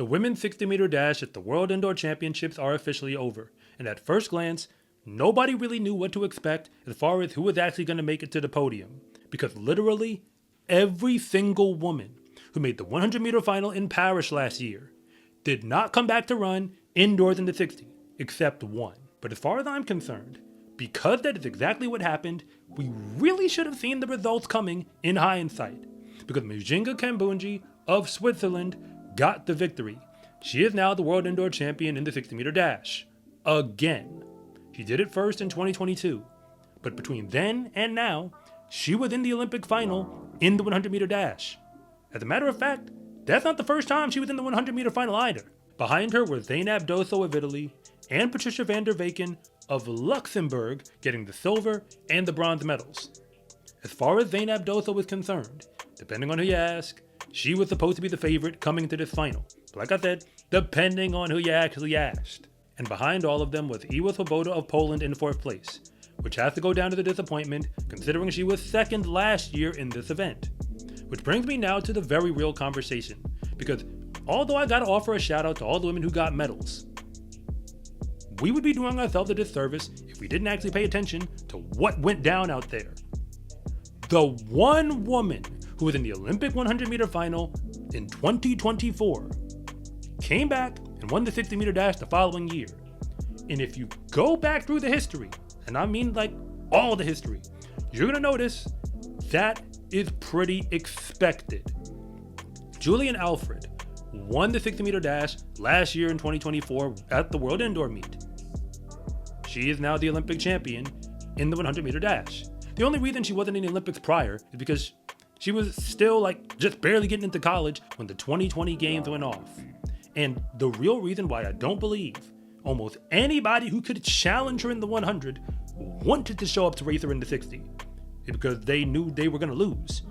The women's 60-meter dash at the World Indoor Championships are officially over, and at first glance, nobody really knew what to expect as far as who was actually going to make it to the podium, because literally every single woman who made the 100-meter final in Paris last year did not come back to run indoors in the 60, except one. But as far as I'm concerned, because that is exactly what happened, we really should have seen the results coming in hindsight, because Mujinga Kambundji of Switzerland got the victory. She is now the world indoor champion in the 60-meter dash. Again. She did it first in 2022, but between then and now, she was in the Olympic final in the 100-meter dash. As a matter of fact, that's not the first time she was in the 100-meter final either. Behind her were Zaynab Dosso of Italy and Patricia van der Weken of Luxembourg getting the silver and the bronze medals. As far as Zaynab Dosso is concerned, depending on who you ask, she was supposed to be the favorite coming to this final. But like I said, depending on who you actually asked. And behind all of them was Iwa Swoboda of Poland in 4th place, which has to go down to the disappointment considering she was 2nd last year in this event. Which brings me now to the very real conversation, because although I gotta offer a shout out to all the women who got medals, we would be doing ourselves a disservice if we didn't actually pay attention to what went down out there. The one woman who was in the Olympic 100-meter final in 2024 came back and won the 60-meter dash the following year. And if you go back through the history, and I mean like all the history, you're gonna notice that is pretty expected. Julian Alfred won the 60-meter dash last year in 2024 at the World Indoor Meet. She is now the Olympic champion in the 100-meter dash. The only reason she wasn't in the Olympics prior is because she was still just barely getting into college when the 2020 games went off. And the real reason why I don't believe almost anybody who could challenge her in the 100 wanted to show up to race her in the 60 is because they knew they were going to lose.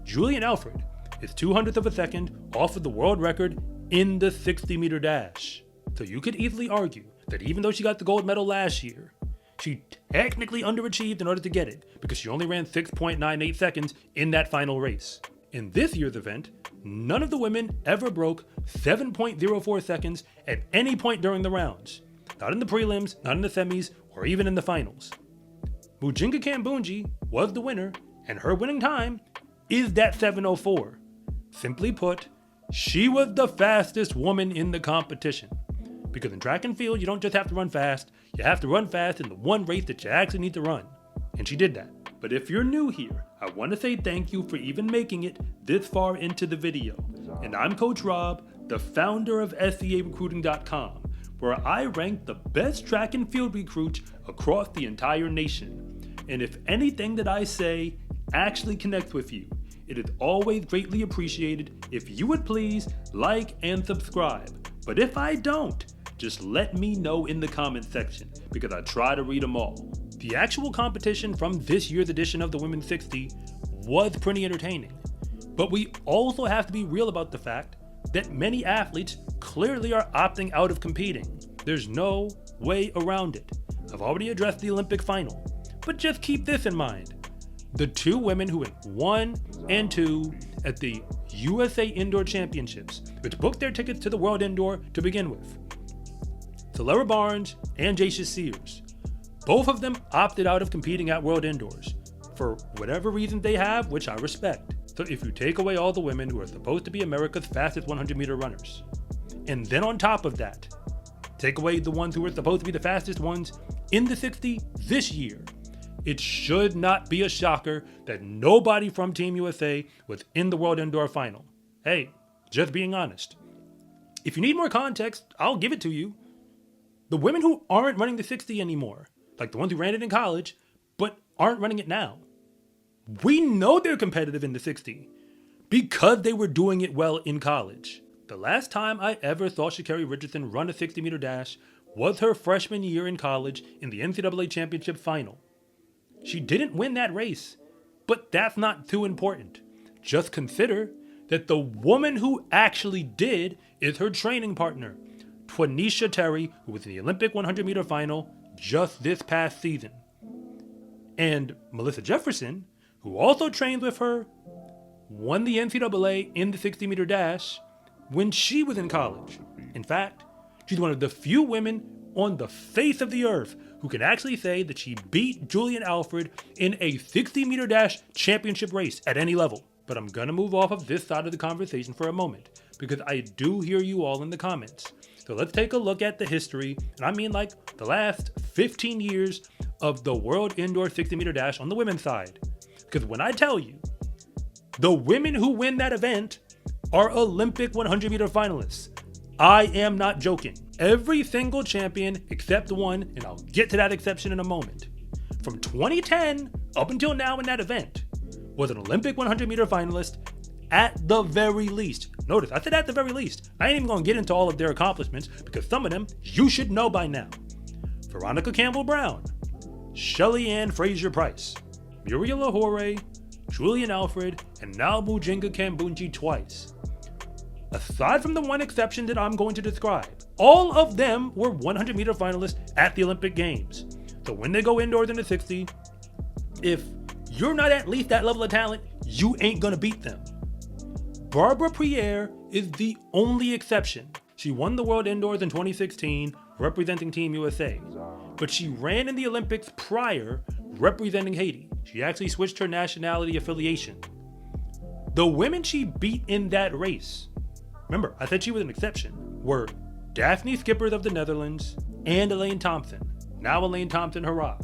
Julian Alfred is 200th of a second off of the world record in the 60-meter dash. So you could easily argue that even though she got the gold medal last year, she technically underachieved in order to get it because she only ran 6.98 seconds in that final race. In this year's event, none of the women ever broke 7.04 seconds at any point during the rounds. Not in the prelims, not in the semis, or even in the finals. Mujinga Kambundji was the winner, and her winning time is that 7:04. Simply put, she was the fastest woman in the competition. Because in track and field, you don't just have to run fast, you have to run fast in the one race that you actually need to run. And she did that. But if you're new here, I want to say thank you for even making it this far into the video. And I'm Coach Rob, the founder of SCArecruiting.com, where I rank the best track and field recruits across the entire nation. And if anything that I say actually connects with you, it is always greatly appreciated if you would please like and subscribe. But if I don't, just let me know in the comment section because I try to read them all. The actual competition from this year's edition of the Women's 60 was pretty entertaining. But we also have to be real about the fact that many athletes clearly are opting out of competing. There's no way around it. I've already addressed the Olympic final, but just keep this in mind. The two women who went 1 and 2 at the USA Indoor Championships, which booked their tickets to the World Indoor to begin with, Talara Barnes and Jacia Sears, both of them opted out of competing at World Indoors for whatever reason they have, which I respect. So if you take away all the women who are supposed to be America's fastest 100-meter runners, and then on top of that, take away the ones who are supposed to be the fastest ones in the 60 this year, it should not be a shocker that nobody from Team USA was in the World Indoor Final. Hey, just being honest. If you need more context, I'll give it to you. The women who aren't running the 60 anymore, like the ones who ran it in college, but aren't running it now, we know they're competitive in the 60 because they were doing it well in college. The last time I ever saw Sha'Carri Richardson run a 60-meter dash was her freshman year in college in the NCAA Championship Final. She didn't win that race, but that's not too important. Just consider that the woman who actually did is her training partner, Twanisha Terry, who was in the Olympic 100-meter final just this past season. And Melissa Jefferson, who also trained with her, won the NCAA in the 60-meter dash when she was in college. In fact, she's one of the few women on the face of the earth who can actually say that she beat Julian Alfred in a 60-meter dash championship race at any level. But I'm gonna move off of this side of the conversation for a moment, because I do hear you all in the comments. So let's take a look at the history, and I mean like the last 15 years of the World Indoor 60-meter dash on the women's side. Because when I tell you, the women who win that event are Olympic 100-meter finalists, I am not joking. Every single champion except one, and I'll get to that exception in a moment, from 2010 up until now in that event, was an Olympic 100-meter finalist at the very least. Notice, I said at the very least. I ain't even gonna get into all of their accomplishments because some of them you should know by now. Veronica Campbell-Brown, Shelly Ann Fraser-Price, Muriel Lahore, Julian Alfred, and now Mujinga Kambundji twice. Aside from the one exception that I'm going to describe, all of them were 100-meter finalists at the Olympic Games. So when they go indoors in the 60, if you're not at least that level of talent, you ain't gonna beat them. Barbara Pierre is the only exception. She won the World Indoors in 2016, representing Team USA. But she ran in the Olympics prior, representing Haiti. She actually switched her nationality affiliation. The women she beat in that race, remember, I said she was an exception, were Daphne Schippers of the Netherlands and Elaine Thompson. Now Elaine Thompson, hurrah.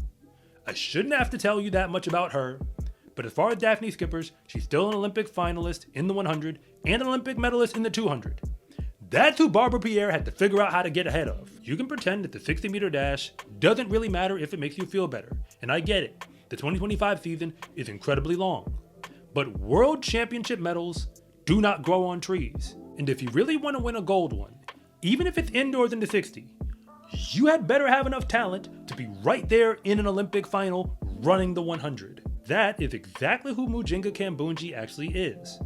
I shouldn't have to tell you that much about her, but as far as Daphne Schippers, she's still an Olympic finalist in the 100 and an Olympic medalist in the 200. That's who Barbara Pierre had to figure out how to get ahead of. You can pretend that the 60-meter dash doesn't really matter if it makes you feel better, and I get it. The 2025 season is incredibly long, but World Championship medals do not grow on trees. And if you really want to win a gold one, even if it's indoors in the 60, you had better have enough talent to be right there in an Olympic final running the 100. That is exactly who Mujinga Kambundji actually is.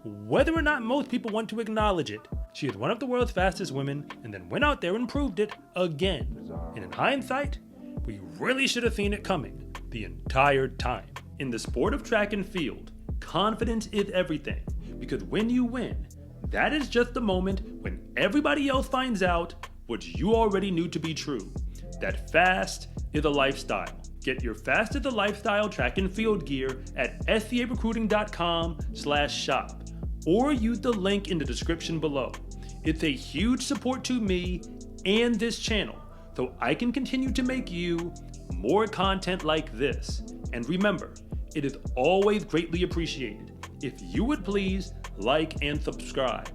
Whether or not most people want to acknowledge it, she is one of the world's fastest women and then went out there and proved it again. And in hindsight, we really should have seen it coming the entire time. In the sport of track and field, confidence is everything, because when you win, that is just the moment when everybody else finds out what you already knew to be true, that fast is a lifestyle. Get your Fast is a Lifestyle track and field gear at scarecruiting.com/shop or use the link in the description below. It's a huge support to me and this channel, so I can continue to make you more content like this. And remember, it is always greatly appreciated if you would please like and subscribe.